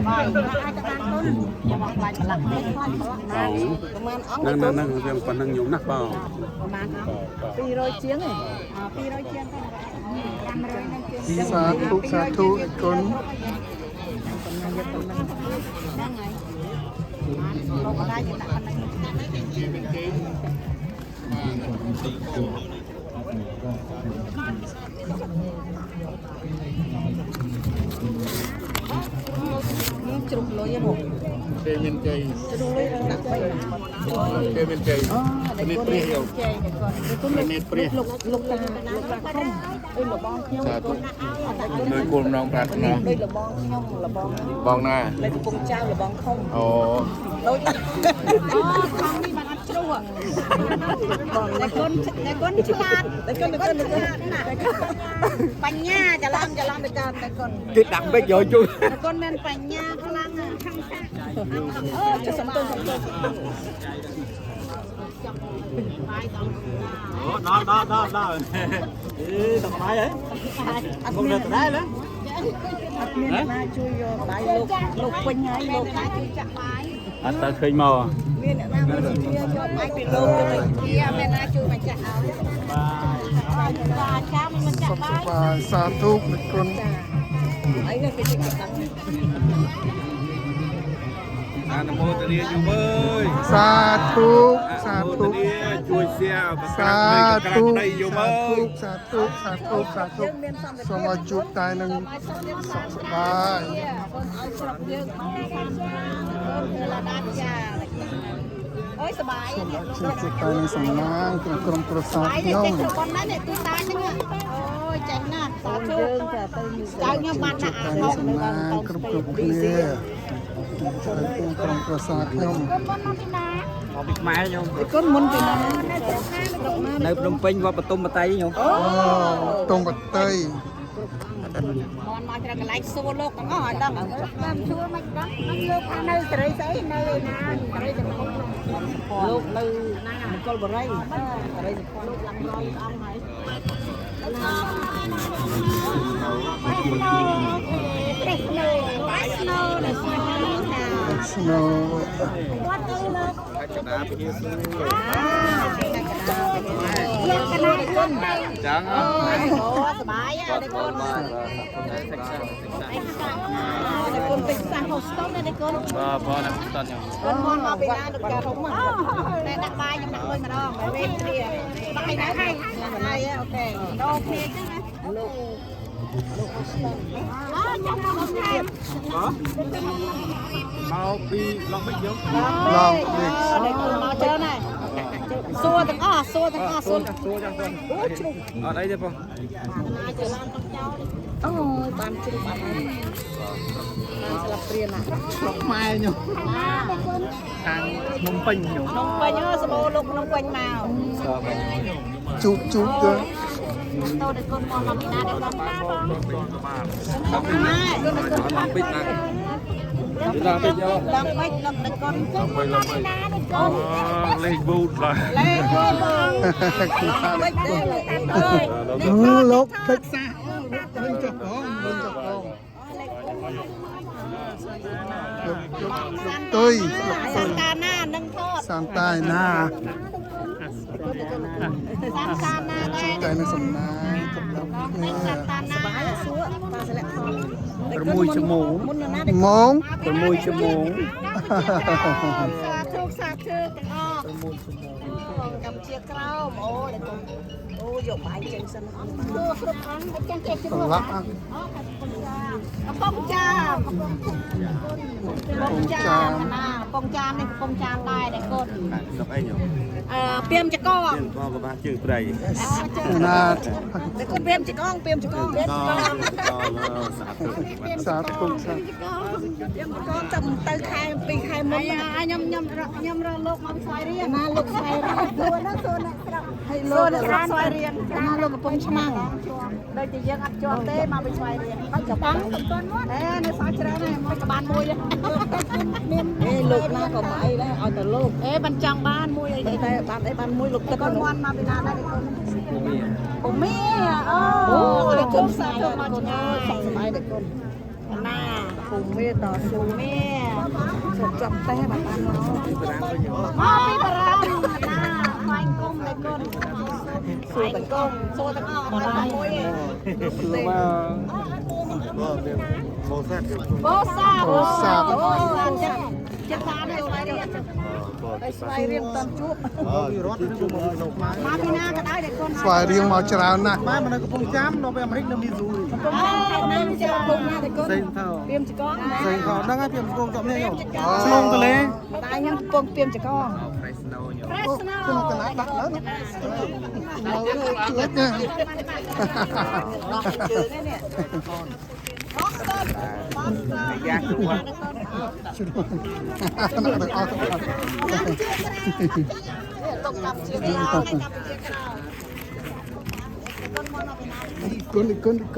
bài ai cho ăn tuần nhà bọc bài lật lên thôiนั่งยังปันนั่งอยู่นักเปล่า ประมาณปีร้อยเชียงเลยปีร้อยเชียงสาธุสาธุคน ได้ไงเราก็ได้อยู่แต่คนนั้นนี่จุกเลยยังหก เดมินเจ จะดูเลยหนักไป เดมินเจชนิดเปรี้ยวชนิดเปรี้ยว ลูกตาคมเอ้ยหลบองเขี้ยว สาธุโดยกลุ่มน้องปรารถนา เอ้ยหลบองเขี้ยวหลบอง บองหน้า เลยกุมเจ้าหลบองคม โอ้ โดยอ๋อทางนี้มันอัดชั่วแต่คนฉลาดแต่คนฉลาดน่ะปัญญาจะล้ำไปกันแต่คน กิดดังไปเยอะจุ๊ แต่คนมันปัญญาพลังอ่ะจะสมตุนđó tao phải đấy không được đấy nữa อัดเมียนมาช่วยโยบายลูกเป็นไงลูกนะช่วยจับไม้ anh ta khơi mò เมียนมาไม่ช่วยโยบายเป็นลูกเลยเมียแม่นาช่วยมาจับเอาปลาช้ามันจับได้ บายสาธุคน ไอ้เนี่ยเป็นเด็กตัง anh mô tê đi chú ơi สาธุสาธุ chui xe สาธุสาธุสาธุสาธุสาธุสมาจุตายนึงสบาย คนเอาสลับเยอะเขาคนเวลาด้านยาโอ้ยสบาย สมาจุตายนึงสำนักกรมประสาท ไอ้เด็ก ย่อม เด็กคนนั้นเนี่ยตีตาจังอ่ะโอ้ยเจ๋งนะสาธุเจ้าเนี่ยมัน จุ นะ ตายนึงสำนักกรมเคลียกรมประสาทย่อม เอาบิ๊กไม้nhung ไอ้ก้นมุนตีนั้น ในพนมเปญว่าประตูมาไตnhung โอ้ ตรงบัดเตย มอนมาจะกระไรโซโลกกันก็หอยดังตามชั่วไม่ดังมันโลกในตรีใส่ในนะตรีจะมันโลกในนะมันก็บ่ไรตรีจะโลกลำร้อยเอาไหนเด็กเลยสโนว์เด็กสโนว์ สโนว์ วัดเลยเลย đáไปที่ซื้อ เรียกกันได้คน จัง โอ้สบายอ่ะได้คนได้คนเป็นสาวสต๊อกได้คน พอนะตอนนี้ คนมอนมาไปนาดุกาทุ่มอ่ะแต่นักบายยังนักเลยมาดองไปเวทเรียบายนะให้ให้โอเคดอกเพลงใช่ไหมลูกอ๋อจังหวะของแทน mau đi long bích nhung ลองอีก ได้คนมาเจอหน่อยซัวตั้งซัว xuống chẳng con ở đây đi không เจอร้านต้องเจ้าโอ้ยบ้านชื่อบ้านสลับเปลี่ยนอ่ะ ดอกไม้อยู่ ทางนมปิ่งอยู่ น้องไปเยอะสโลลูกน้องไปมา จุ๊บจุ๊บด้วย โตเด็กคนมองมาไม่น่าเด็กคนมาบ้าง long bích này long bích vô ลองไปลองเด็กคนลองไปlên bút rồi เล่นบ้างไปเด้เลยเอ้ย ลกเท็กซ่าเรื่องจับของเรื่องจับของตุ้ย สันตาหน้านึ่งทอด สามใต้หน้า สันตาหน้าได้ ใจในสำนักกับเราเนี่ย สันตาหน้าซัวมาเสร็จ ประมุยชั่วโมง มุนนะเด็ก มอง ประมุยชั่วโมง สาธุกันออกกับเชียร์เกล้าโอ้เด็กคนโอ้ยกไปเจนสันอันโอ้สุดอันเก่งเก่ง สลัก ป้องจามป้องจามนะป้องจามนี่ป้องจามได้เด็กคน gặp anh nhung เปียมจะก้อง tiền qua của ba chữ đây นา เด็กคนเปียมจะก้องเปียมจะก้อง สาธุสาธุ ก็จำเตยคายปีคายมันยำเราลูกมาซอยเรียนมาลูกซอยเรียนดูนะโซนนะครับให้ลูกซอยเรียนมาลูกกับปงชมังได้จะยังอัดจอเต้มาไปซอยเรียนไปกับปังต้นวัดในซอยเจริญไปกับบ้านมวยเลยลูกหน้าก็ไม่ได้เอาแต่ลูกบรรจังบ้านมวยแต่บ้านมวยลูกตะกอนวันมาเป็นอะไรคนผมมีโอ้เด็กคนสายมาจังสบายเด็กคน ណាពុំមេតស៊ូមេសុខចំតែបាត់បានមកពីបារាំងណាបាញ់គុំតែគុនស៊ូតែគុំស៊ូទាំងអស់អត់បានមួយទេគឺว่าโบซาចិត្តបានឲ្យស្វ័យរៀងឲ្យស្វ័យរៀងតន់ជួបរត់ជួបមកពីណាក៏ដោយតែគុន ស្វាយរៀងមកច្រើនណាស់ បាននៅកំពង់ចាមនៅអាមេរិកនៅមីស៊ូរី កំពុងណាមានជាកំពុងណាតែគុន សេងថោ ព្រៀមចកង សេងថោហ្នឹងហើយព្រៀមកំពង់ជាប់នេះយោស្នងតលេ តែខ្ញុំកំពុងព្រៀមចកង ក្នុងកណ្ដាលដាក់លើលេចណា យ៉ាជួប ណាស់ដល់អស់ ទុកកាប់ជាក្រោយកាប់ជាក្រោយ គុណ តែគ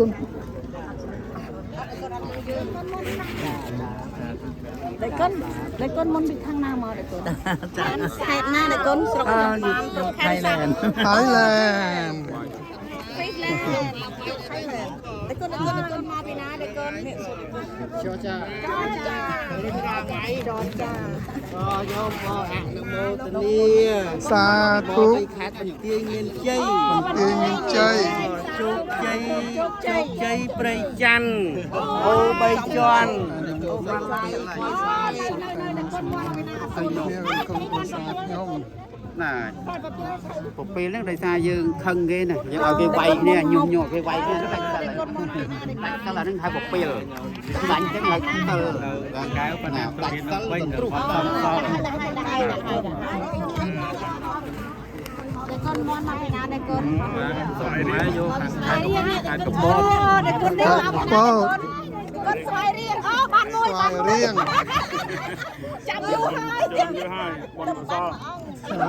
ុនមុនពីខាងណាមកតែគុនខេត្តណាតែគុនស្រុកខេត្តសា Thailand តែគុនមកពីណាតែគុននេះចចា យោមអនុមោទនី សាធុ ខេត្តបន្ទាយមានជ័យ ទាញជ័យ ជោគជ័យព្រៃច័ន្ទអូ3ជាន់ នេះគុំប្រសាទខ្ញុំ ណាពពេលហ្នឹងដោយសារយើងខឹងគេណាយើងឲ្យគេវាយគ្នាញុះញក់គេវាយគ្នាដាច់សិលហើយដាច់សិលអាហ្នឹងហៅពពេលដាច់អញ្ចឹងហៅសិលកែវប៉ុណ្ណាដាច់សិលវិញទៅអត់សមសល់ តែគុនមន់មកពីណាតែគុន ស្វ័យរៀងយកខាងកំពត តែគុននេះមកពីណាគុនស្វ័យរៀងអូបានមួយ ស្វាយរៀង ចាំយូរហើយ យកឲ្យបងសល់ លោ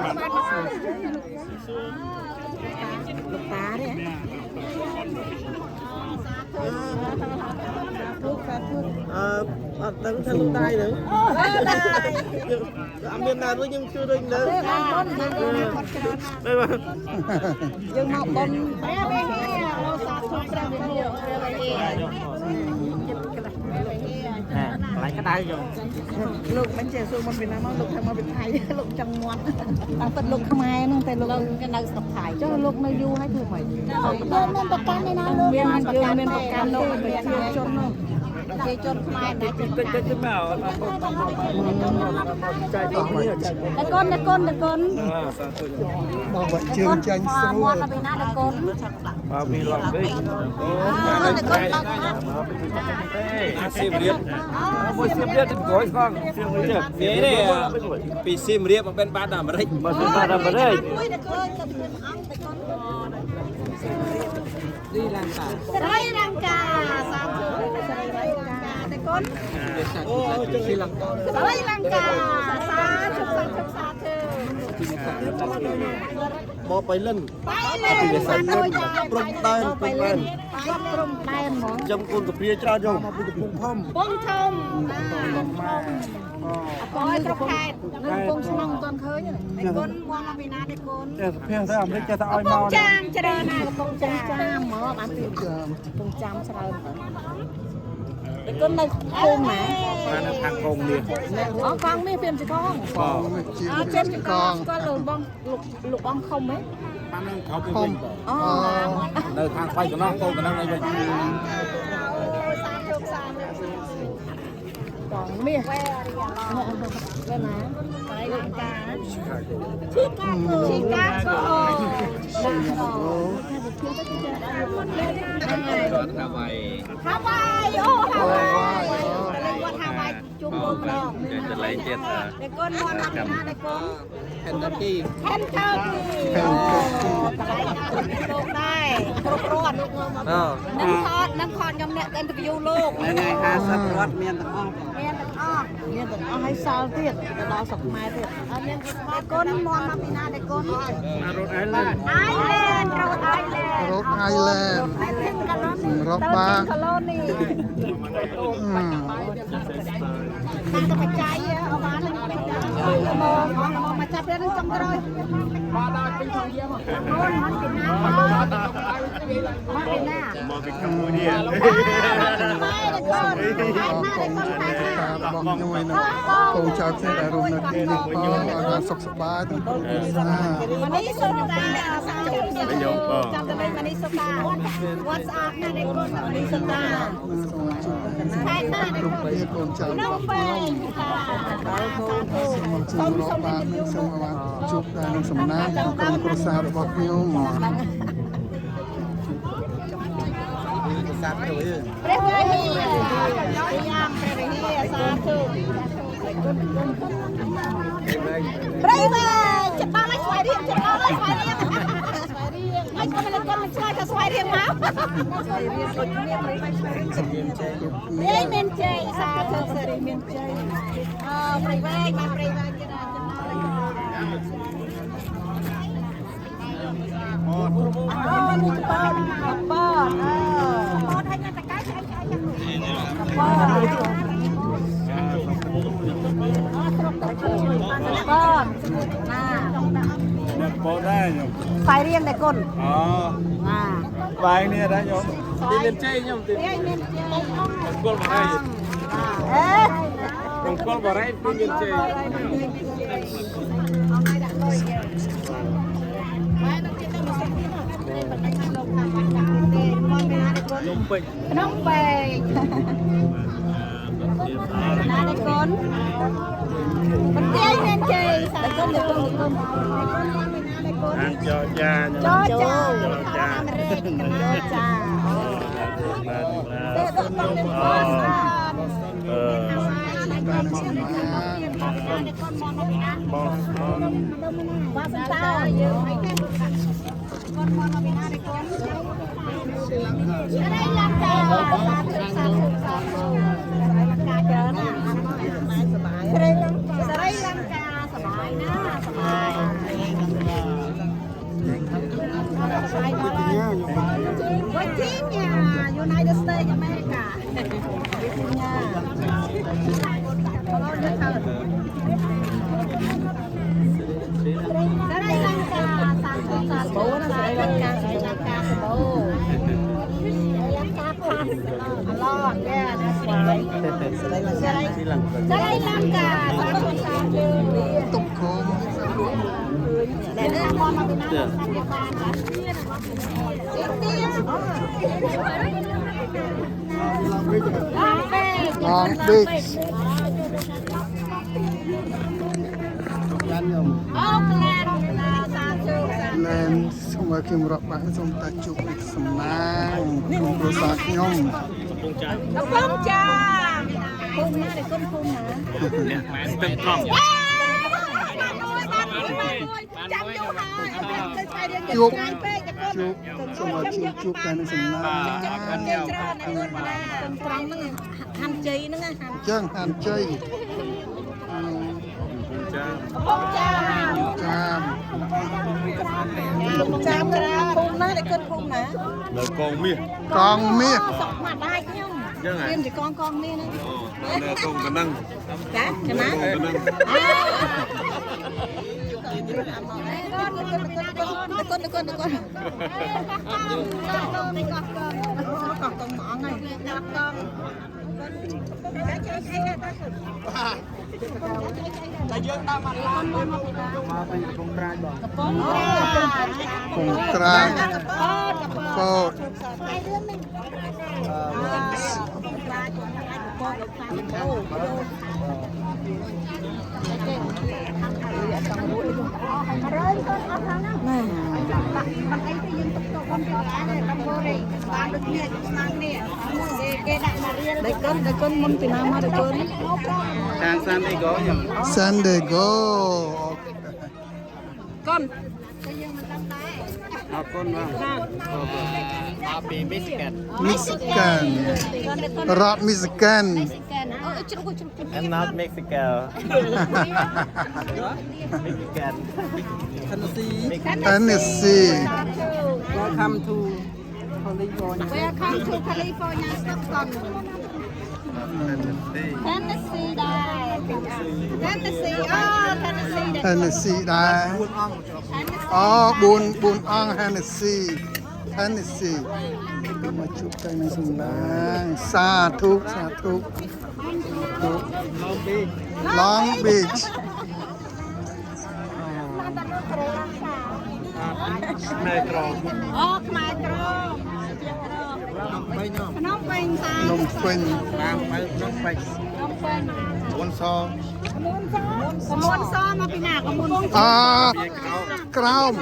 កតានេះអត់ដឹងថាលោកតាយហ្នឹងអត់មានណាវិញខ្ញុំជួយដូចទៅ យើងមកបំព្រះវិហារលោកសាធុព្រះវិហារព្រះវិហារ កន្លែងក្តៅយក លោកមិនចេះសួរមុនពីណាមកលោកថាមកពីថៃលោកចង់មាត់តាមពិតលោកខ្មែរហ្នឹងតែលោកនៅស្រុកថៃចុះលោកនៅយូរហើយធ្វើម៉េចមានប្រកាន់ឯណាលោកមានប្រកាន់លោកប្រជាជននោះប្រជាជនខ្មែរដែរចិត្ត ចិត្តមកចែកទៅនេះចែក តែកូន មកបាច់ជើងចាញ់ស្រួ មា ល ត់ពីណាតែកូន បើមានឡងពេក តែកូន សៀមរាប មួយសៀមរាបទៅក្រោយផងសៀមរាប នេះនេះពីសៀមរាបមកបានបាត់ដល់អាមេរិក បើសិនបានអាមេរិក មួយតែកូនទៅអង្គតែកូន ទីឡានតា ស្រីរង្កាសាធុស្រីរង្កាតែកូន អូទីឡានតា ស្រីរង្កាសាធុមកបៃលិន បាយលេបានមួយចា ព្រំដែន បាយលេគ្រប់ព្រំដែនហ្មង ចំគុណកាព្រាច្រើនយកមកពីកំពង់ធំ ពងធំអើយគ្រប់ខេត្តនៅកំពង់ឆ្នាំមិនទាន់ឃើញតែគុនមកពីណាតែគុន តែសភាទៅអាមេរិកចេះតែឲ្យ កំ មក ពង់ចាមច្រើនណាកំពង់ចាមមកបានពីកំពង់ចាមច្រើនទៅគុននៅភូមិណា បាននៅខាងកងនេះ អូកងមាសព្រាមចកង បងជា អត់ ជា ព្រាមច ក កង ង ស្គាល់លោកបងលោកបងខុំហ៎ បាននឹងខោពី ខំ វិញ អូ នៅខាងស្វ័យកណ្ដោះកូនកណ្ដោះនេះវិញ បងមាសវេណាបាយលង្កាឈីកាហ្គោហាវ៉ៃអូហាវ៉ៃទៅលេងវត្តហាវ៉ៃជុំបងម្ដង ទៅលេងទៀត តែកូនមកណាពីណាតែកូន ហេនទី ខេនកើលោកដែរគ្រប់រត់ អូ នឹងខតខ្ញុំអ្នកអ៊ីនធឺវីវលោក ថ្ងៃ50រត់មានទាំងអស់ មានទាំងអស់ឲ្យសល់ទៀតទៅដល់ស្រុកខ្មែរទៀតអត់មានតែកូនមកពីណាតែកូន រត់អៃឡែន អៃឡែនរត់អៃឡែន រត់ Thailand រត់បា កាឡូនីតែបច្ច័យអបានមកចាប់ ពេលនឹងចំក្រោយមកដល់ពីផងយាមកអូនមកពីណាមកពីណាមកពីកម្ពុជា របស់ខ្ញុំឯនោះកូនចៅផ្សេងដែលរស់នៅទីនេះផងឲ្យសុខសប្បាយទាំងគ្រួសារ នេះសុខតាសាជខ្ញុំចាំតែលេងនេះសុខតាវត្តស្អាតណាស់នេះកូននេះសុខតាខែតានេះ គ្រប់គ្នាកូនចៅរបស់ខ្ញុំសូមរកបាននិងសូមបានជួបតែនឹងសំណាងក្នុងក្រុមគ្រួសាររបស់ខ្ញុំ ព្រះវិហារយ៉ាងព្រះវិហារសាធុព្រះវិហារចិត្តដល់ឲ្យស្វែងរៀងចិត្តដល់ឲ្យស្វែងរៀងមិនក៏មិនគាត់មិនឆ្លើយថាស្វែងរៀងមកស្វែងរៀងដូចមានមិនស្វែងរៀងនេះមានជ័យសាធុសេរីមានជ័យព្រះវិហារបានព្រះវិហារចិត្តដល់អូឲ្យណាតកែឆ្អែតបោដែរខ្ញុំ ស្វែងរៀងតែគុណ អូស្វែងនេះដែរខ្ញុំទីមានជ័យខ្ញុំទីមានជ័យ គល់បរិយ គល់បរិយទីមានជ័យ นมเป็ดนมเป็ดนาเด็กคนมันเจ๊เงินเจ๊สายคนเด็กคนจอจาน จอจ้าจาเร็กจอจ้าเด็กคนเด็กคนบอส วาสตาเยอะไม่แค่คนมองมาเป็นนาเด็กคนอะไรลังกาสาธุสาธุสาธุอะไรลังกาเจอนะสบายอะไรลังกาสบายนะสบายสบายมาเลยไว้ทิ้งเนี่ย United States America เนี่ยเราจะทำอะไรลังกาสาธุสาธุอะไรลังกาลังกาสบู่ลอดแย่นะสวยจะได้ลังกาสาธุสาธุ ตุกโคม แต่เรื่องมอนมาเป็นน้ำสัญญาณนะเตี้ยลองบิ๊ก โอ้แกลนสาธุ แลนសូមឲ្យខ្ញុំរាប់បាក់សូមតាជួបសំណាងក្នុងគ្រួសារខ្ញុំ កំពុងចាគុំណាគុំគុំណា เนี่ยตึ้งกล้อง ចាំយូរហើយអត់បានទៅស្វែងរៀង ជួប ឆ្ងាយពេកតែគុំ សូមឲ្យជួបតែនឹងសំណាង ច្រើនណាស់គុំណាគុំត្រង់ហ្នឹងហាន់ជ័យហ្នឹងហាន់ ចឹងហានជ័យ កំពុងចា ចាម ចាំច្រើនគុំណាតែគុំគុំណា នៅកងមាស កងមាស សុខមកដែរខ្ញុំមានតែកងមាសហ្នឹង នៅកងកណ្ដឹង ចាចាំណា កងកណ្ដឹង តែយើងតាមមកឡានមកពីកំពង់ត្រាចបង កងត្រាចពោត Đại con môn từ nào mà đại con ខាងសានអីក៏ខ្ញុំ San Diego con អរគុណបងមកពីមីស្កាត់ Michigan រដ្ឋ Michigan I'm not Mexico Mexican Tennessee Welcome to Welcome to California Stockton Tennessee ដែរ Tennessee អូ Tennessee ដែរ Hennessy ដែរអូ4អង្គ Hennessy មកជួបទៅនឹងសំណាងសាធុ Long Beach ខ្មែរក្រម អូខ្មែរក្រមក្នុងពេញតា នំពេញ តាមទៅក្នុងពេជ្រ ក្នុងពេញ វនស កមុនសមកពីណាកមុន ក្រោម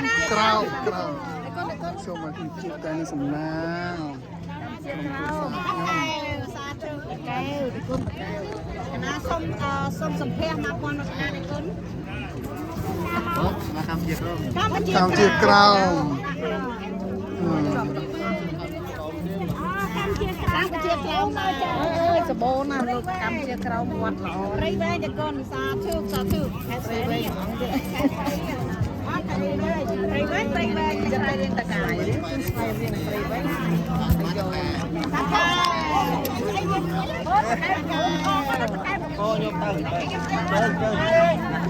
សូមមកជួបតែនឹងសំណាង សាធុកែវគុណកណាសុំសម្ភារមកប៉ុនមកណានេះគុណ មកកម្មជាក្រម តាមជាក្រោម កម្ពុជាក្រៅមកចាអើយសបោណាលោកកម្ពុជាក្រៅវត្តល្អព្រៃវែងតែកូនសាធុខេត្តព្រៃវែងព្រៃវែងจะไปเรียนตะกายขึ้นไปเรียนព្រៃវែងអូយកទៅ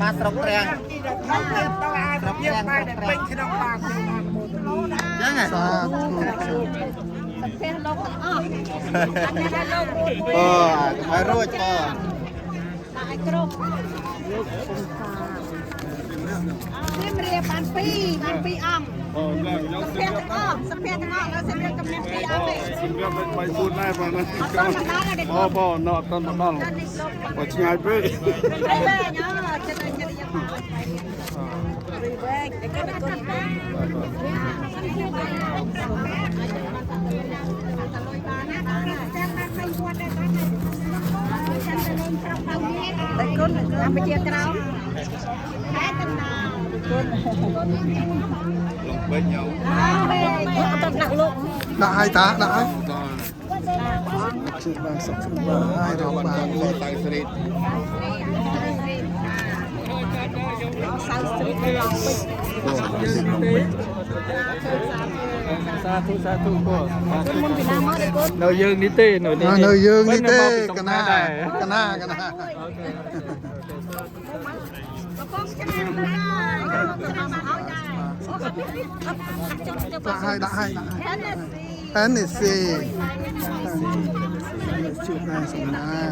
បានស្រុកត្រាំងស្រុកត្រាំងពេញក្នុងបាតចឹងហ៎ សាធុ សម្ភារលោកទាំងអស់អត់មានលោករួច អូឲ្យរួចបង ដាក់ឲ្យគ្រប់លោកសុំសាខ្ញុំរៀបបាន2អង្គសម្ភារទាំងអស់សម្ភារទាំងអស់แล้วសម្ភារកំណត់2អង្គទេ សម្រាប់មិនបាយ4ដែរបងណា អត់ដល់មកដល់ទេ អូបងណត់អត់ដល់ ដល់នេះលោក បើឆ្ងាយពេក ព្រៃវែងចិត្តយកមកព្រៃវែងតែគាត់តែគុណកម្ពុជាក្រៅខេត្តតំណាងគុណ លងពេញញ៉ៅ អត់ដាក់លោក ដាក់ឲ្យជួបបានសុខសប្បាយរកបានលេខ តៃស្រី សៅស្រីឡងពេជ្រ សាធុបង មុនពីណាមកទេគុណ នៅយើងនេះទេនៅនេះ នៅយើងនេះទេកណា កំពុងឆ្នាំណាដាក់ឲ្យ Hennessy ជួបបានសំណាង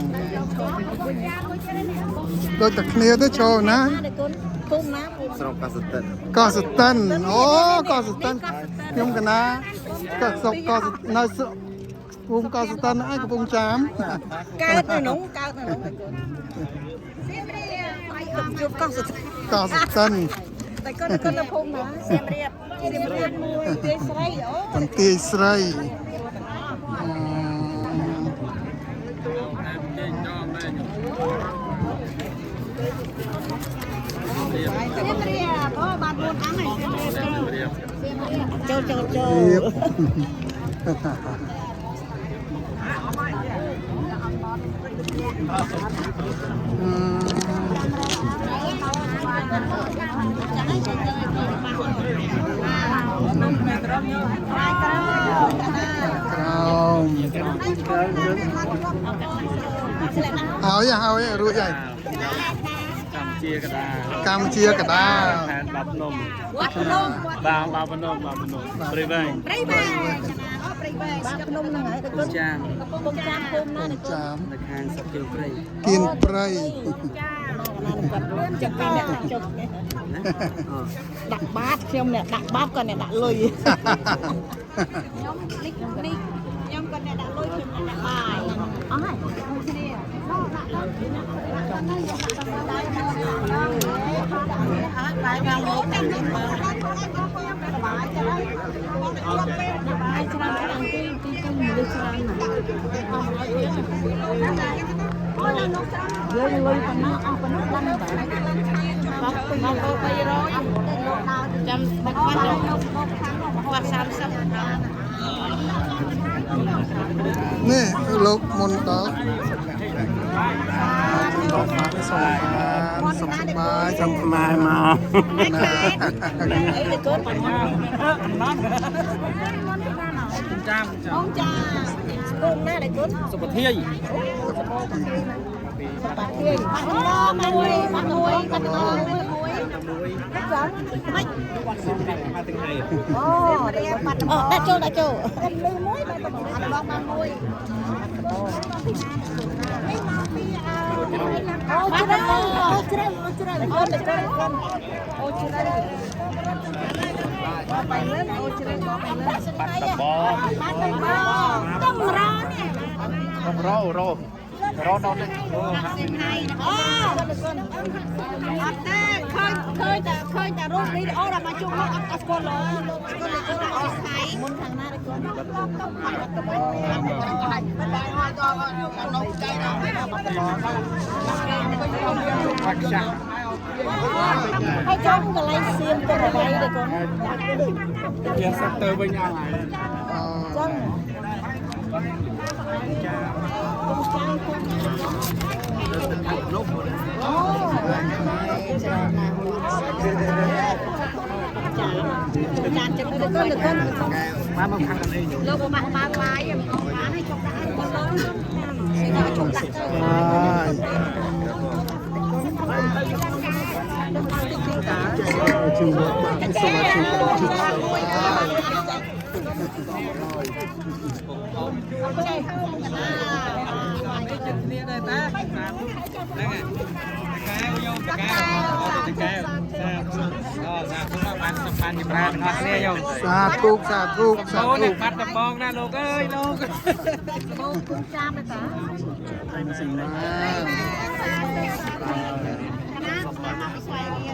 ដូចតែគ្នាទៅចូលណា គុណភូមិណាភូមិ ស្រុកកសិដ្ឋិន កោះស្ទឹងអូកោះស្ទឹងខ្ញុំកណាក៏សុកកោះនៅភូមិកោះស្ទឹងឯងកំពង់ចាម កើតនៅក្នុងជួបកោះសុទ្ធ កោះស្ទឹង តែគាត់ទៅភូមិណាសៀមរាបមួយទេស្រីអូ បន្ទាយស្រី សៀមរាបអូបាន4អង្គហើយសៀមរាបចូល ទៀប ក្រោមហើយរួចហើយ កម្ពុជាកដា កម្ពុជាកដា ខេត្តបាប់នំ វត្តភ្នំ បាប់នំព្រៃវែង ព្រៃវែងអូព្រៃវែងបាភ្នំហ្នឹងហើយគាត់ ចាម កំពុងចាមភូមិណា ចាម នៅខាងសកលព្រៃ គៀនព្រៃ ចាចាំពីអ្នកចុះដាក់បាតខ្ញុំអ្នកដាក់បាតគាត់អ្នកដាក់លុយខ្ញុំនេះខ្ញុំគាត់អ្នកដាក់លុយខ្ញុំអ្នកដាក់បាយអស់ហើយគ្នាបាយខាងមកតែខ្ញុំបាយច្រើនបាយច្រើនខាងទីមនុស្សច្រើនយើងលុយប៉ុណ្ណាអស់ប៉ុណ្ណាបានបាទមក300ចាំបាត់គាត់30 នេះលោកមុនដល់លោកមកសុខសប្បាយសុខខ្មែរមក អីទៅគាត់ចាម กงหน้าได้ก้น สุปเทีย ปากเทียนมาหวยมาหวยมาหวยจังไม่โอ้ได้โจได้โจลืมมวยได้ลองมาหวยโอ้จะได้โอ้จะได้โอ้จะได้โอ้จะได้โอ้จะได้ไปเลยโอ้จะได้ไปเลยปัดตะบอต้องรอเนี่ย รอนอนเลย เคยแต่รูปนี้เอาเรามาจุ่มแล้วอัดก้นเลยก็เลยก็เอาใส่มุนทางหน้าได้ก้นให้จ้องกับไรเสียมตัวไว้ได้ก้น เกียร์สเตอร์เป็นยังไง จ้องจานจะไม่ได้ก้นหรือก้นมาพักกันเลยเราบอกมาไม้มาให้ชมได้คนร้อนให้เราชมได้ชิมบาทที่สวัสดิ์ชิมสาธุสาธุสาธุ ปัดตะบองนะลูกเอ้ยลูก คุณจามไปตา สิ่งนั้น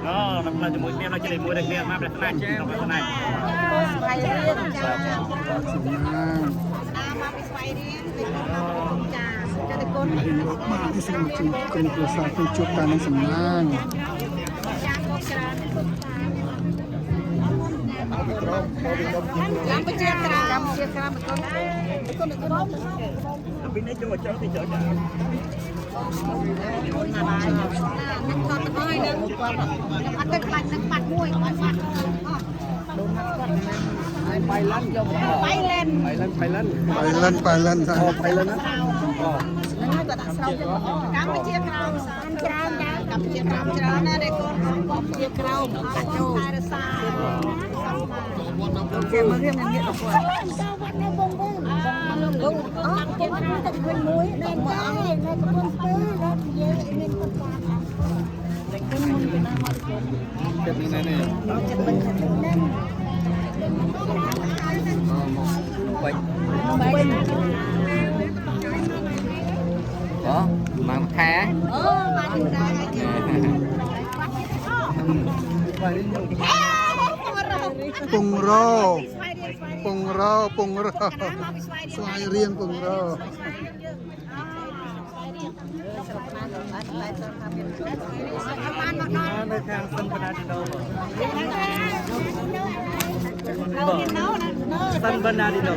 เราจะมุดเนี่ยเราจะได้มุดเด็กเนี่ยมาเป็นทนายเจ้าเป็นทนาย ไปเรียนจ้า สิ่งนั้น มาไปไปเรียนจ้าจะได้ก้น เห็นรถมาที่สมัครชิมคนเกิดสาธุจุดการในสิ่งนั้น Yang bercakap, yang bercakap betul. Betul betul. Tapi ini cuma jauh di jauh. Ada kelas tempat muai, tempat. Thailand. Thailand. Thailand ใช่ Thailand นะ Kamu bercakap, kamu bercakap jalan ada kon. Bercakap, kacau. Saya mungkin nanti aku. Aku tak boleh muai, nak muai, nak pun nak dia ini tempat. Kan mungkin nama itu. Jadi ini. Baik. Đó, mang khe. Mang dah aja. Pung ro Swai riêng pung ro Nơi thang sân Bernardino. Sân Bernardino.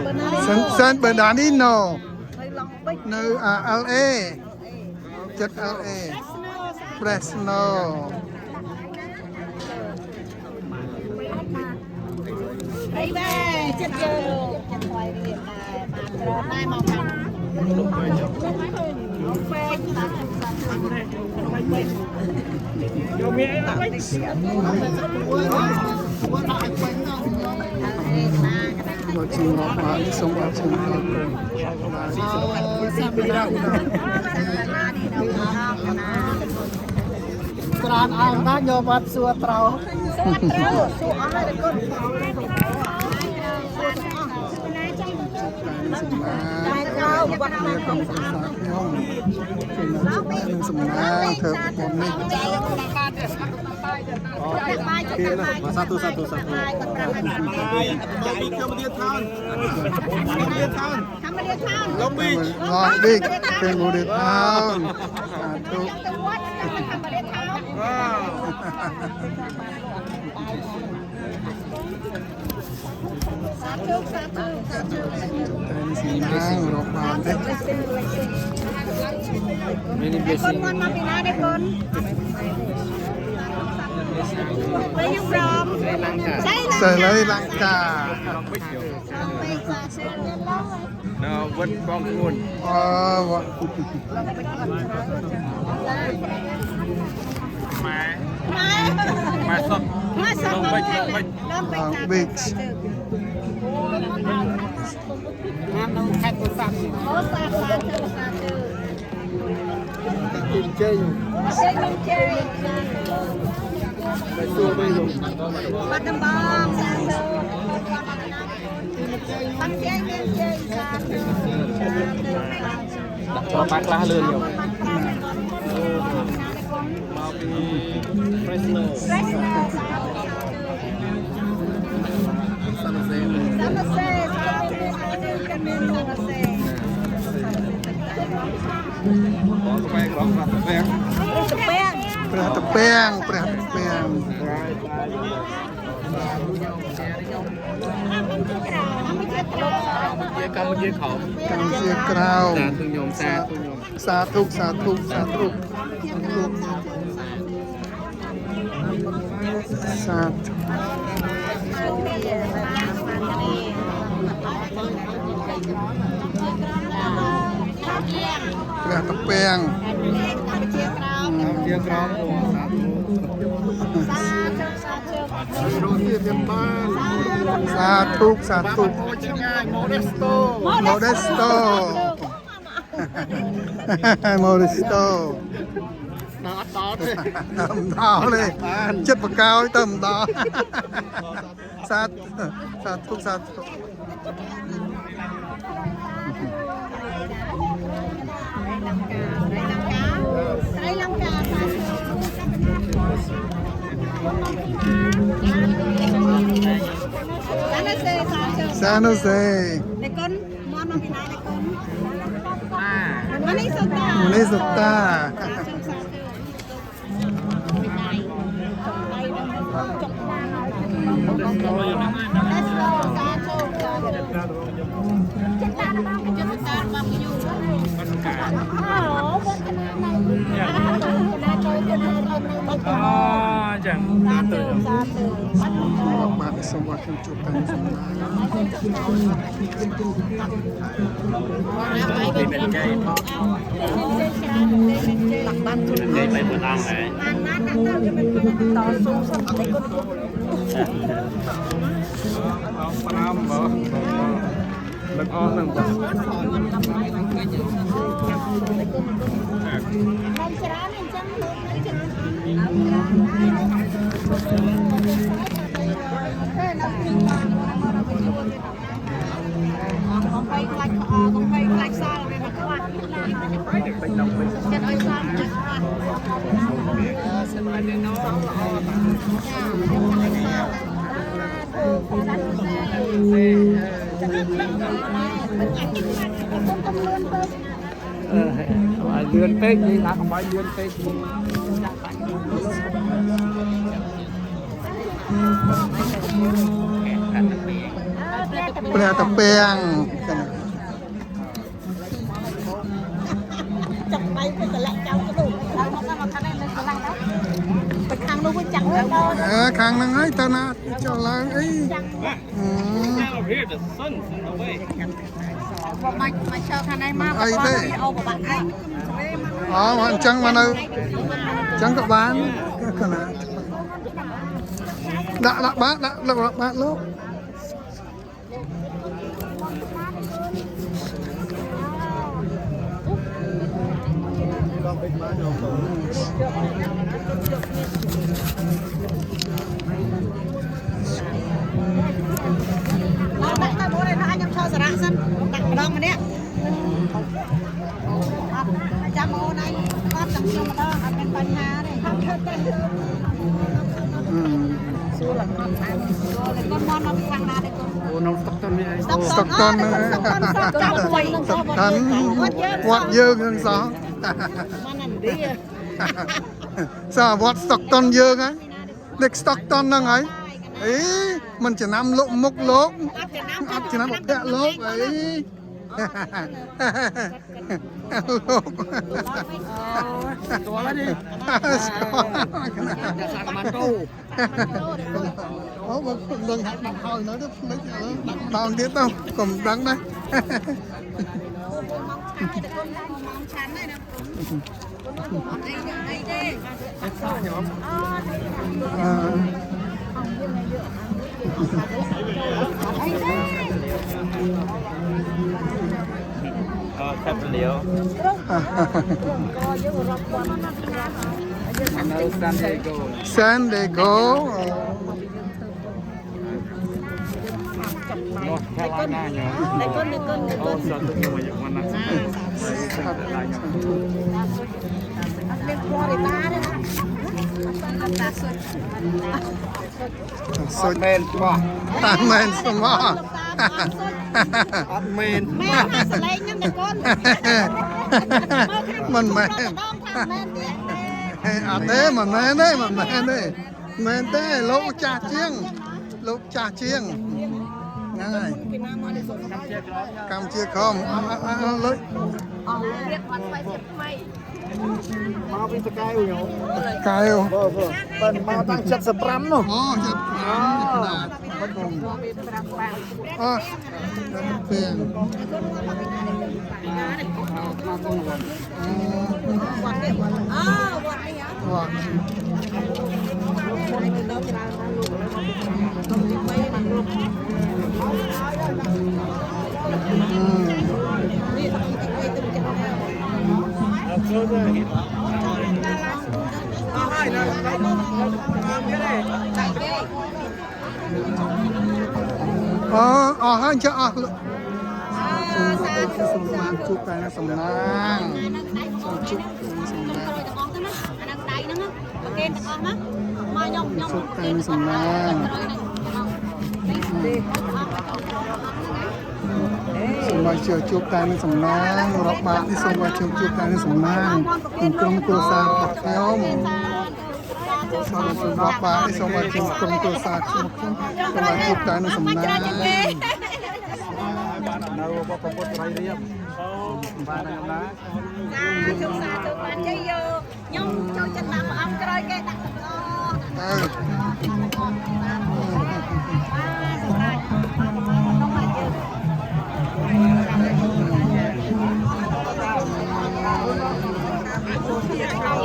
San Bernardino nơi LA chất LA Fresno Đây về, chết chưa, chết hoài đi, mai màu hồng. Vợ chồng họ bảo đi sống vợ chồng họ Tràn ai đã nhờ vật xua trâu Xua ai được con. Mai trâu, vật nào không sao. Satu. Jadi kemudian tahun. Lebih. Lebih kemudian tahun. Satu. Senang, rokan deh. Ini Con ngon mà bị nãy đây con. Where you from? Sri Lanka. วัดกองทุน วะ มาสด มาสอง ลงไป บิ๊ก น้ำต้องแค่ตัวสั่ง โอ้สาธุสาธุสาธุ กินเจอยู่ เซนเจอรี่ ไปสู้ไม่ลง บัดดำบองสาธุปังเจงเจงสาธุสาธุ ต่อไปกล้าเลื่อนอยู่ มาปี เฟรชโน่ เรสนาสาธุสาธุสาธุสาธุกันเมนูเซ ขอไปกรองกระแป้ง สเปียง ประตะแป้งประตะแป้ง เยี่ยกำเยี่ยเขา กังเสียกราว สาธุโยมสาธุโยม สาธุสาธุสาธุสาธุประตะแป้ง เยี่ยกรองรู้ที่เต็มบ้าน สาธุสาธุ โอ้ชิง่ายโมเดสโต โมเดสโตโมเดสโต นาต่อเลย เติมดาวเลยchất bậc caoเติมดาวสาธุสาธุสาธุ Sri Lanka San Jose để con mon nó bị nai để con Minnesota Minnesota chẳng bạn semua tunjukkan semua đi bên cây cây bay bờ lang này Pram bỏ lực on nè con bay quay xa rồi mà các bạn chân ơi xa lươn tết gì là không phải lươn tết gì ประตะแป้ง chặt bay với cái lạnh cháu cái đủ nó mà khăn này lên cái lạnh đó cái khăn nó cũng chặt đâu đâu ข้างนึงให้ตานะเจ้าล้างไอ้ Now here the sun's in the way. mà chờ khăn này mà Ai con thế? nó đi ô của bạn anh อ๋อมันจังมาเลยจังกับบ้านขนาดละบ้านละบ้านลูก nó đặt cái bố này nó anh em cho sẵn sân đặt cái đông này đấy trăm ô này con chẳng nhiều mà đó ăn bên bánh hà này xua là con ăn rồi con mon nó sang ra đây con Ô nông Stockton này. Stockton Stockton วัดเยิงทั้งสอง มันนั่นดี สาวัด Stockton เยิงไงเด็ก Stockton นั่งไงเอ้ยมันจะนำลกมกลกจะนำบอกแพะลกเอ้ยลก Tua lah ni. Sekolah. Dah sangat mantu. Ủa mà đừng đặt hồi nữa đó mấy đặt đòn tiếp đâu cùng đắng đấy แค่เลี้ยว San Diego แค่ล้างหน้าอยู่ ในก้นในก้นในก้น จอดตึกมาอย่างวันนั้น เรียกพอได้ตาเลยนะตาสด Sôi men quá men semua อัดเมน แม่มาสไลด์ยังในก้น mình men ต้องทำแม่ดิ à thế mà men đấy mà men đấy men thế lỗ trà chiêng lỗ trà chiêng ngay cam chia không lấy เรียกวันไปเรียกไม่ มาเป็นสกายอยู่ cay không เป็นมาตั้ง75เนาะ Ồ, chật lắm. Bắt đầu. Ơ, đây là tiền. วันเดียววันอ้าววันนี้อ่ะ Wow. ไม่มันรูป นี่ต้องกินไว้ตึงจะได้ไก่เก้ Hai chợ lượng. Sùng mang chụp cái là sùng nang. Sùng chụp sùng nang. Chụp cái là sùng nang. Sùng bài chờ chụp cái là sùng nang. Rọc bạc đi sùng bài chờ chụp cái là sùng nang. Cùng trong cô xa bạc theo. Sau đó sùng rọc bạc đi sùng bài chờ trong cô xa chụp cái là sùng nang. នៅបបពុតរៃរៀបបានណា ចាជុំសាទៅបានជ័យយកខ្ញុំចូលចិត្តដាក់ព្រះអង្គក្រោយគេដាក់ទាំងអស់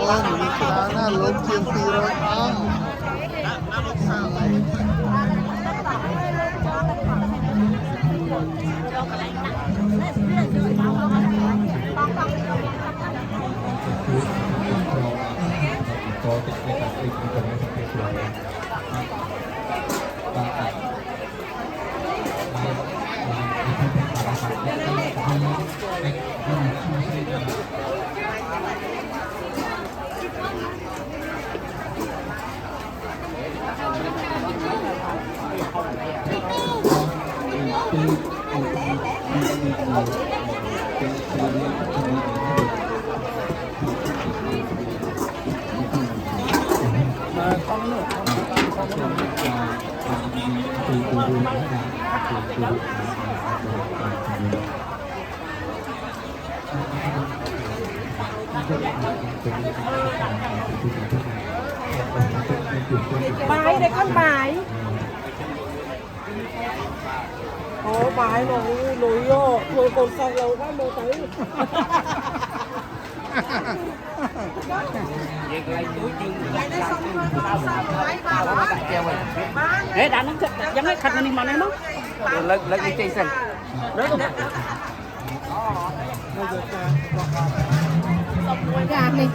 Ôi, mình khá là lớn chiên phi rồi không? Bài đây con bài. Ồ bài rồi lùi vô, rồi còn sao lâu quá mô tới. Ê, đã nó giống cái khăn này mà này nó. Lực đi chơi xem. Đó không? Gà này.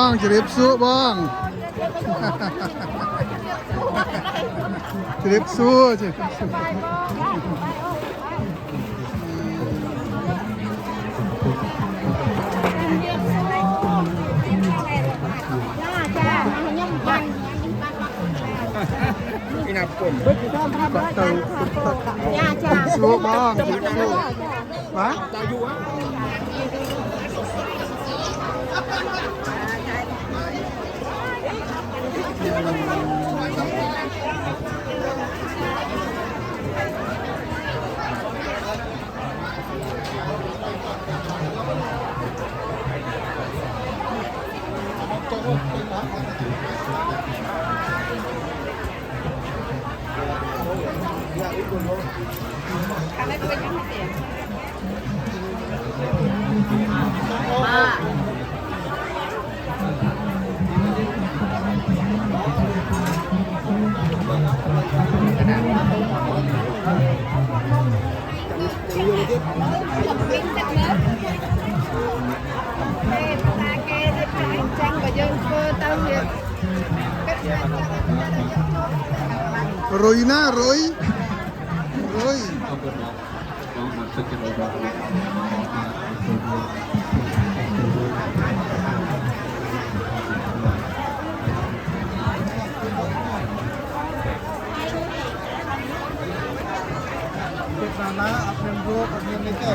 องจะรีบสู้บ้องจะรีบสู้จะสู้บ้องจะรีบสู้วะ Rồi na rồi rồi Mana admin group admin itu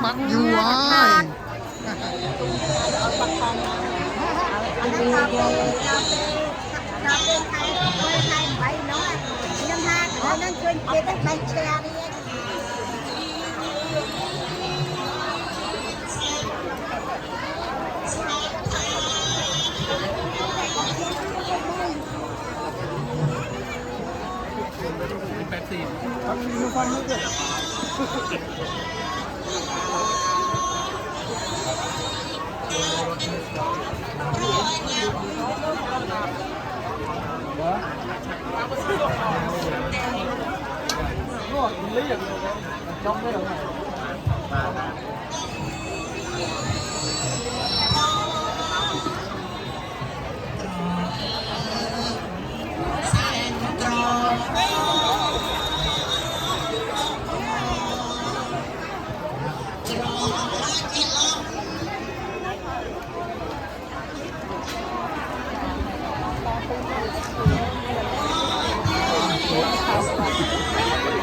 Bắt du ai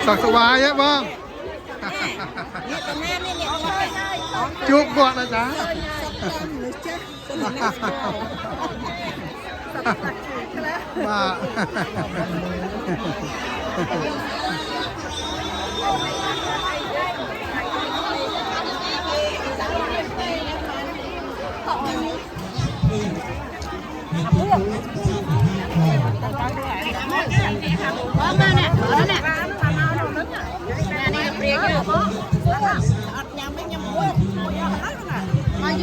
Sạc sạc bài á bông Chúc gọn là giá Bà Bơm ra nè, thở đó nè.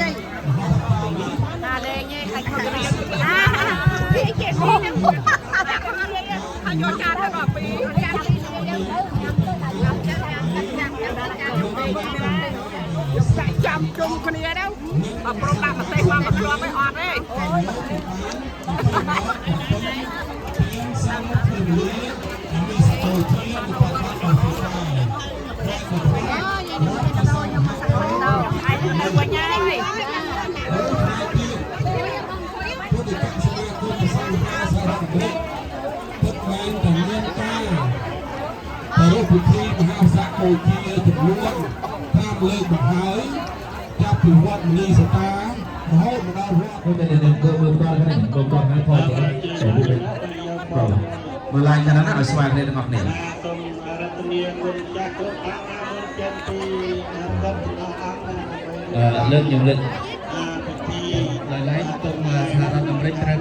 ចាំជុំគ្នាទៅបើប្រុសដាក់ប្រទេសមកមកជាប់ឯអត់ទេពិធីមហាសាគរជាចំនួនតាមលើកបង្ហើយចាប់ពីវត្តមនីសតារហូតមកដល់វត្ត Kita dengan kebetulan kan, kebetulan kan kau jadi jadi problem. Mulai karena nak sesuai dengan makna. សូមរតនាគុណចាស់គ្រប់អង្គអានចេញពីគាត់ទាំងអស់អង្គ លើកខ្ញុំលើក ពិធីឡៃទៅសហរដ្ឋអាមេរិកត្រូវ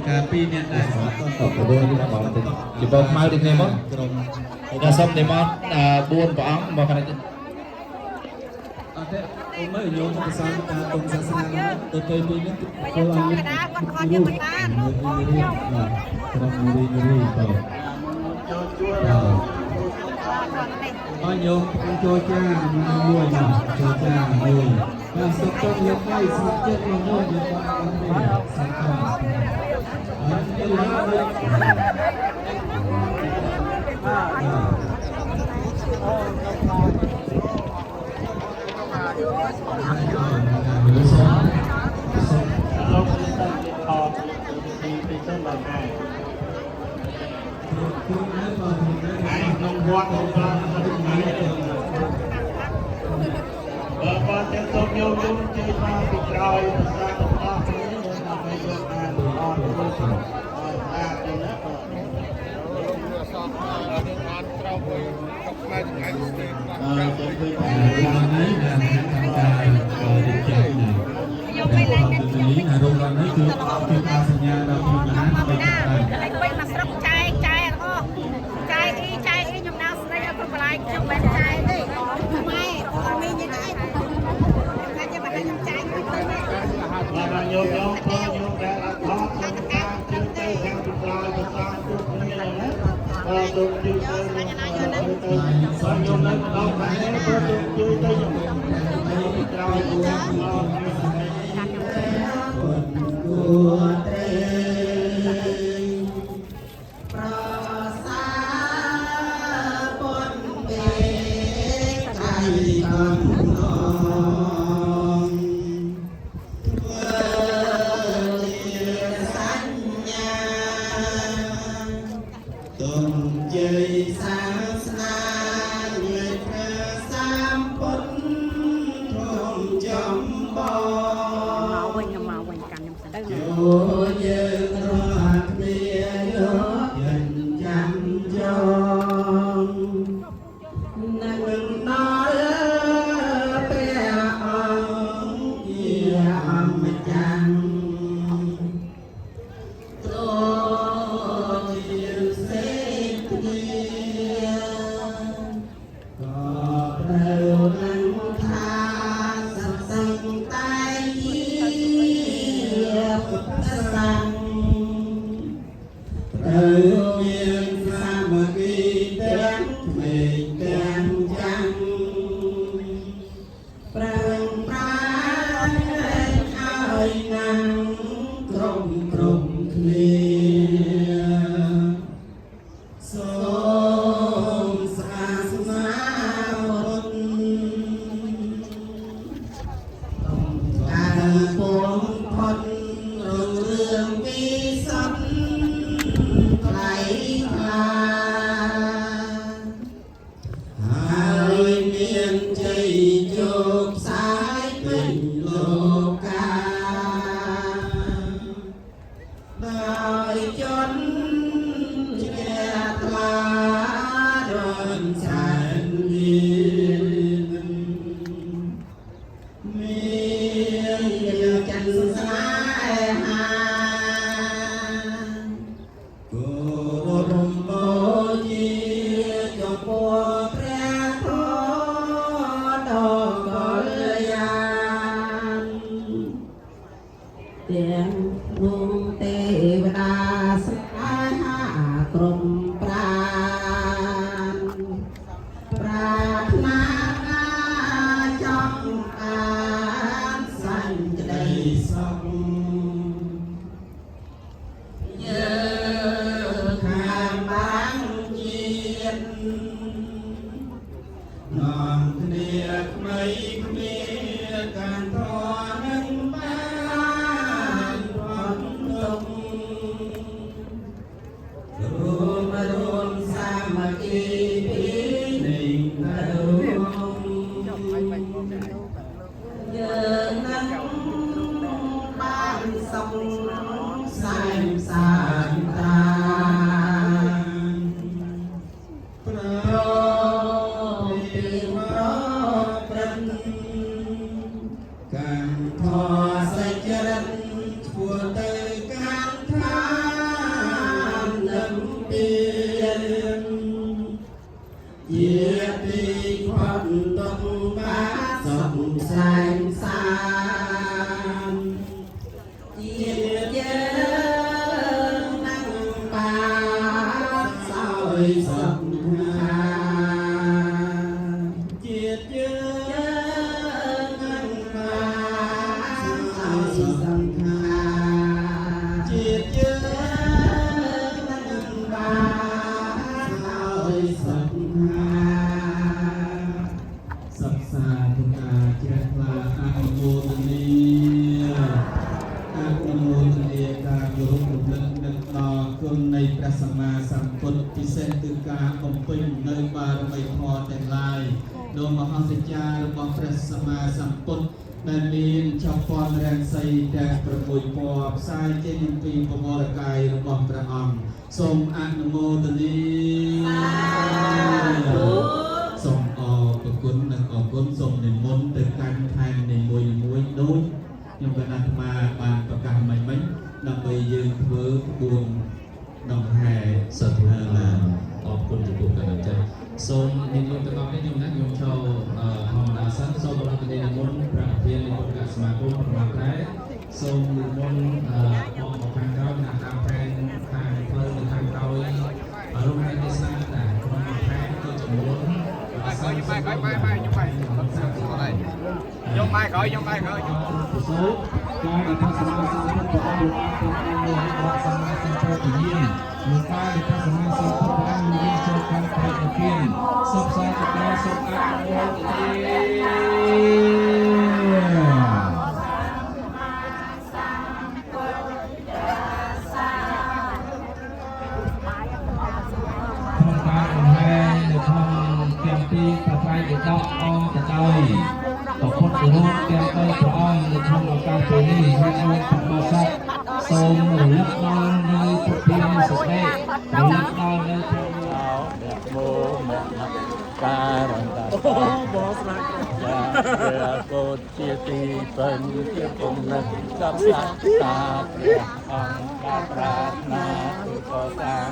ការពីរអ្នកដែរ ទៅដូចនេះបងទៅជាបងខ្មៅដូចនេះមកក្រុមតែសុំតែមក4ព្រះអង្គមកខាងនេះ អត់ទេអ៊ំអើយយកប្រសាទការទុំសាសនាទៅទៅពីនេះចូលអង្គ ដាគាត់ខត់យើងមិនបានលោកបងខ្ញុំ ក្រុមរីទៅអញយកចូលចាមួយចូលចាមួយហើយសុខទុក្ខយកទៅសុខចិត្តមួយយកទៅសុខទុក្ខអត់ទេក្នុងវត្តរបស់គាត់បើតែសូមយកជុំជ័យមកពីក្រោយប្រសាទរបស់នេះដើម្បីយកអានអត់ទៅស្អាតទៅណាយកไปเลยនេះរោងរ៉ានេះគឺការសញ្ញាដល់ពីមហាបិតាតែពេញមកស្រុកចែកអស់ចែកអ៊ីខ្ញុំនៅស្រីឲ្យគ្រប់កន្លែងខ្ញុំមិនចែកទេម៉ែអត់មានយ៉ាងណាតែចាំបើខ្ញុំចែកទៅបាទយកផងយកដែលអត់ថតខ្ញុំការជឿទៅខាងពីក្រោយទៅតាមគ្រប់គ្នាណាបាទទុំជឿទៅខ្ញុំនៅដល់បែរទៅទុំជឿទៅខ្ញុំពីក្រោយទៅមក ដែលមានចពពនរាំងសីដែលប្រមូលពណ៌ផ្សាយចេញពីបមរកាយរបស់ព្រះអង្គសូមអនុមោទនាសូមអរគុណនិងអរគុណសូមនិមន្តទៅកាន់ខែនីមួយៗដូចខ្ញុំបានអាត្មាបានប្រកាសមិញដើម្បីយើងធ្វើក្បួនដង្ហែសាធុណាអរគុណចំពោះកណ្ដាលចិត្តសូមនិមន្តទៅដល់នេះខ្ញុំណាខ្ញុំចូលធម្មតាសិនសូមបរិបទនិមន្តព្រះប្រធាននិមន្តការសមាគមប្រមាណតែសូមនិមន្តមកខាងក្រោយណាតាមផែនខាងផ្លូវខាងក្រោយរំលែកទេសនាដែរក្នុងផែនគឺចំនួនសូមបាយក្រោយបាយខ្ញុំបាយខ្ញុំបាយក្រោយសូមការអធិស្ឋានសមាសនាព្រះអង្គសមាសនាព្រះវិញ្ញាណលោកការដែលសមាសនាព្រះអង្គមានចូលកាន់ព្រះនិព្វានសុខសាន្តដល់សុខអនុមោទនាក្នុងការបង្ហាញនៅក្នុងទាំងពីរប្រផ្លាយដកអង្គទៅដោយព្រះពុទ្ធរូបទាំង3ព្រះអង្គនៅក្នុងឱកាសពេលនេះហើយឲ្យបរិស័ទសូមរលឹកដល់នៅពុទ្ធិនៃសេចក្តីរលឹកដល់នៅក្នុងមោមការន្តបងស្នាយាព្រះកោតជាទីពេញជាគុណិតចាប់សាតាព្រះអង្គការប្រាថ្នាក៏សាង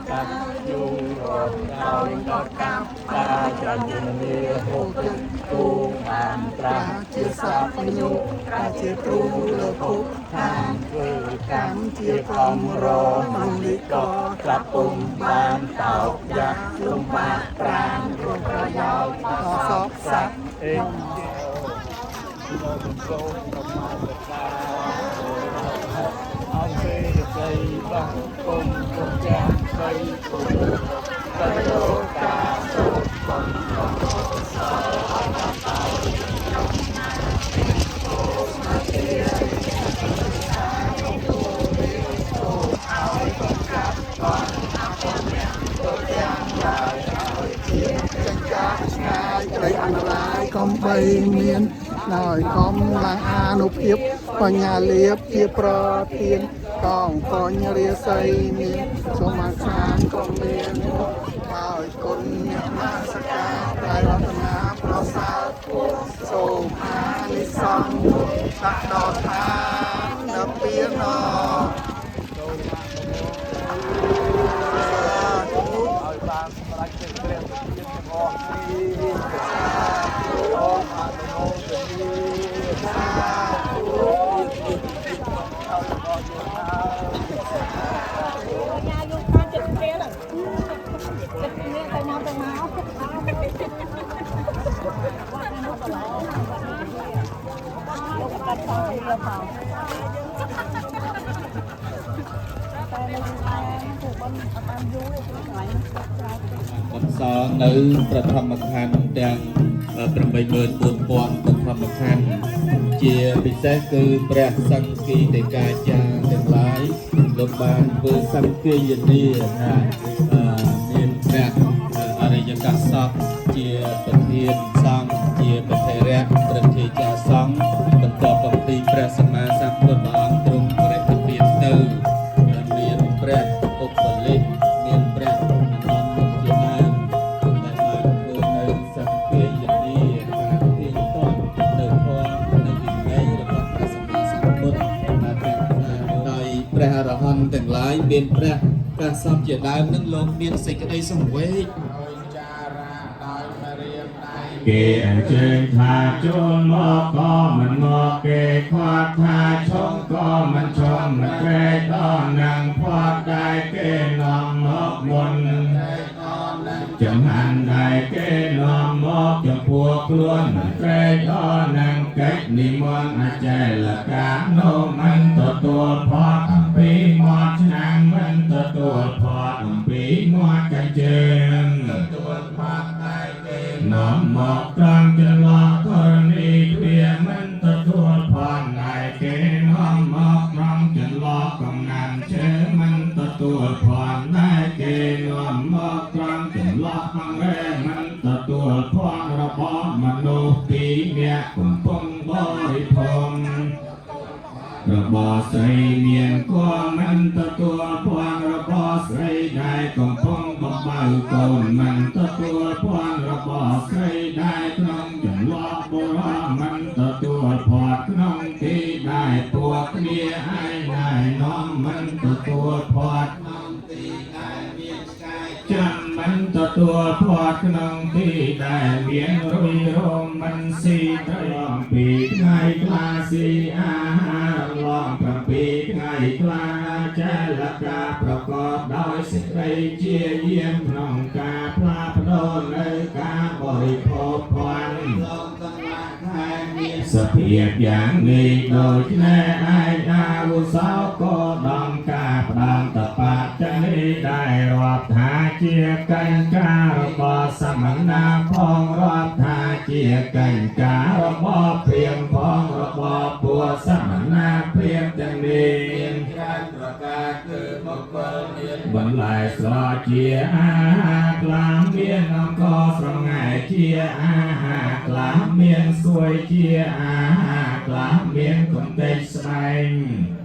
កាត់យូររដោយដល់កម្មការចន្ទនាហូបគូបានត្រាស់ជាសាបញ្ញុការជាគ្រូលើភពខាងធ្វើកម្មជាកំរមលិកក្លាប់ពុំបានតោកយ៉ាក់លំបាកប្រាំរំប្រយោជន៍ដល់សពសត្វអេលោកសូមប្រមាទការអរពេលใจบังคมคงจะไปคุยกันโลกาสุขคนของสาวตาកំបីមានដោយកំឡើងអានុភាពបញ្ញាលៀបជាប្រធានកងកញ្ញរាសីមានសូមអាខានក៏មានដោយគុណអ្នកមាសកាប្រៃរតនាប្រសើរសូមអានិសង្ឃដាក់ដល់ឋានដល់ពៀនឲ្យបានសម្រេចជាព្រះជាទាំងអស់នេះសូមអនុមោទនាសាធុnhà vô con chụp kia rồi chụp kia tay nhau lúc đặt phòng thì là phòngកំសងនៅប្រធមខណ្ឌទាំង84000ប្រធមខណ្ឌជាពិសេសគឺព្រះសង្ឃីតេកាចារ្យទាំងឡាយលោកបានធ្វើសង្ឃាយនាថាមានព្រះអរិយកាសកជាប្រធានសង្ឃជាប្រធេរៈព្រះធេចាសង្ឃបន្តបំពេញព្រះសម្មាសម្ពុទ្ធព្រះអង្គទ្រង់ព្រះនិព្វានទៅមានព្រះឧបលិកមានព្រះអនន្តជាដើម មានព្រះប្រសពជាដើមនឹងលោកមានសេចក្តីសង្វេគគេអញ្ជើញថាចូលមកក៏មិនមកគេខ្វាត់ថាឈុំក៏មិនឈុំមិនក្រេកដល់នឹងផាត់ដែរគេនាំមកមុនចំហាន់ដែរគេនាំមកចំពោះខ្លួនមិនក្រេកដល់នឹងកិច្ចនិមន្តអចេលកានោះមិនទទួលផាត់អំពីមាត់ឆ្នាំងមិនទទួលផាត់អំពីមាត់កញ្ជើងទទួលផាត់ដែរគេនាំមកត្រង់ចន្លោះធរណីទ្វាមិនទទួលផាត់ដែរគេនាំមកត្រង់ចន្លោះកំណាំជើមិនទទួលផាត់ដែរគេនាំមកត្រង់ចន្លោះអង្គរមិនទទួលផាត់របស់មនុស្សពីរនាក់កំពុងបរិភោគរបស់ស្រីមានគួរមិនទទួលភ័ណ្ឌរបស់ស្រីដែលកំពុងបំបៅកូនមិនទទួលភ័ណ្ឌរបស់ស្រីដែលក្នុងចន្លោះបុរសមិនទទួលភ័ណ្ឌក្នុងទីដែលពួកគ្នាឯងដែលនាំមិនទទួលភ័ណ្ឌក្នុងទីដែលមានឆ្កែចាំមិនទទួលភ័ណ្ឌក្នុងទីដែលមានរុយរោមមិនស៊ីត្រីអំពីថ្ងៃក្លាស៊ីអាហារឡង7ថ្ងៃក្លាចេលកាប្រកបដោយសេចក្តីជាយាមក្នុងការផ្លាស់ប្ដូរនៅការបរិភោគភ័ណ្ឌសភាពយ៉ាងនេះដូច្នេះឯងអាวุសោក៏ដំការផ្ដាំតបាចនេះដែលរាប់ថាជាកញ្ការរបស់សមណាផងរាប់ថាជាកញ្ការរបស់ព្រាហ្មណ៍ផងរបស់ពួកសមណាព្រាហ្មណ៍ទាំងនេះច្រើនប្រការគឺបុគ្គលមានបន្លែស្រជាអាហារក្លាមានអង្គស្រងាយជាអាហារក្លាមានស្រួយជាអាហារក្លាមានកំទេចស្បែក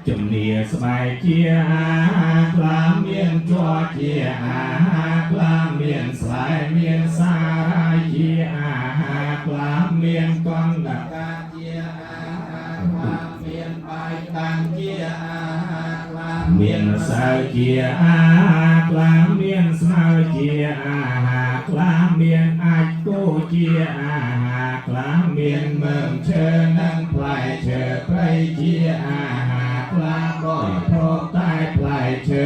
ជំនាស្បែកជាអាហារក្លាមានជ័រជាអាហារក្លាមានស្លែមានសារ៉ាយជាអាហារក្លាមានកណ្ដកាជាអាហារក្លាមានបាយតាំងជាអាហារក្លាមានម្សៅជាអាហារក្លាមានស្មៅជាអាហារក្លាមានអាចគោជាអាហារក្លាមានមើមឈើនិងផ្លែឈើព្រៃជាអាហារក្លាបរិភោគតែផ្លែឈើ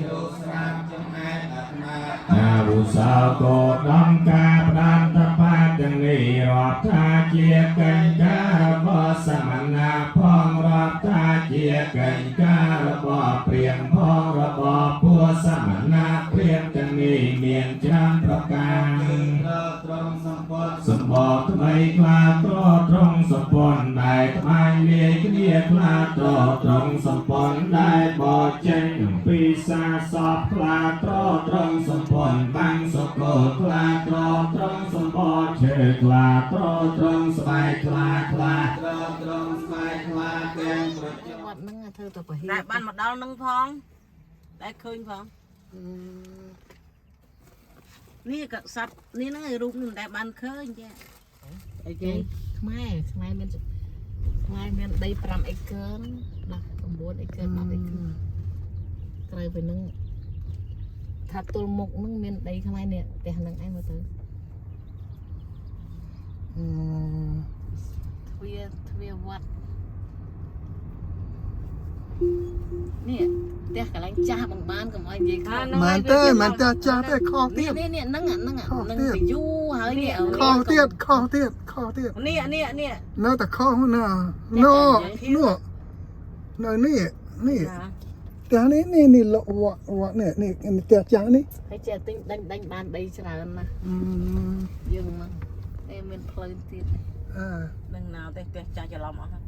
ចូលស្រាប់ចំអែតអាត្មាអាวุសោក៏ដំការផ្ដាំតបាទាំងនេះរាប់ថាជាកញ្ការរបស់សមណាផងរាប់ថាជាកញ្ការរបស់ព្រាហ្មណ៍ផងរបស់ពួកសមណាព្រាហ្មណ៍ទាំងនេះមានច្រើនប្រការត្រង់សម្បត្តិសម្បត្តិថ្មីខ្លាត្រង់សម្បត្តិដែលថ្មីលាយគ្នាខ្លាត្រង់សម្បត្តិដែលបោចេញអំពីសាសពខ្លាត្រង់សម្បត្តិបាំងសកលខ្លាត្រង់សម្បត្តិឈើខ្លាត្រង់ស្បែកខ្លាត្រង់ស្បែកខ្លាទាំងប្រចាំវត្តហ្នឹងធ្វើទៅប្រហែលតែបានមកដល់នឹងផងតែឃើញផងនេះក៏សັບនេះហ្នឹងឯរូបនឹងដែលបានឃើញចាអីគេខ្មែរមានដី5អេកឺដល់9អេកឺ10អេកឺត្រូវទៅនឹងថាទល់មុខហ្នឹងមានដីខ្មែរនេះផ្ទះហ្នឹងឯងមើលទៅទ្វារវត្តនេះផ្ទះកន្លែងចាស់បងបានកុំឲ្យនិយាយខុសមែនទេចាស់ទេខុសទៀតនេះហ្នឹងទៅយូរហើយនេះខុសទៀតនេះនៅតែខុសណានោះនៅនេះផ្ទះនេះលក់វត្តនេះផ្ទះចាស់នេះហើយចេះទិញដេញបានដីច្រើនណាស់យើងហ្នឹងតែមានផ្លូវទៀតនឹងណាទេផ្ទះចាស់ច្រឡំអស់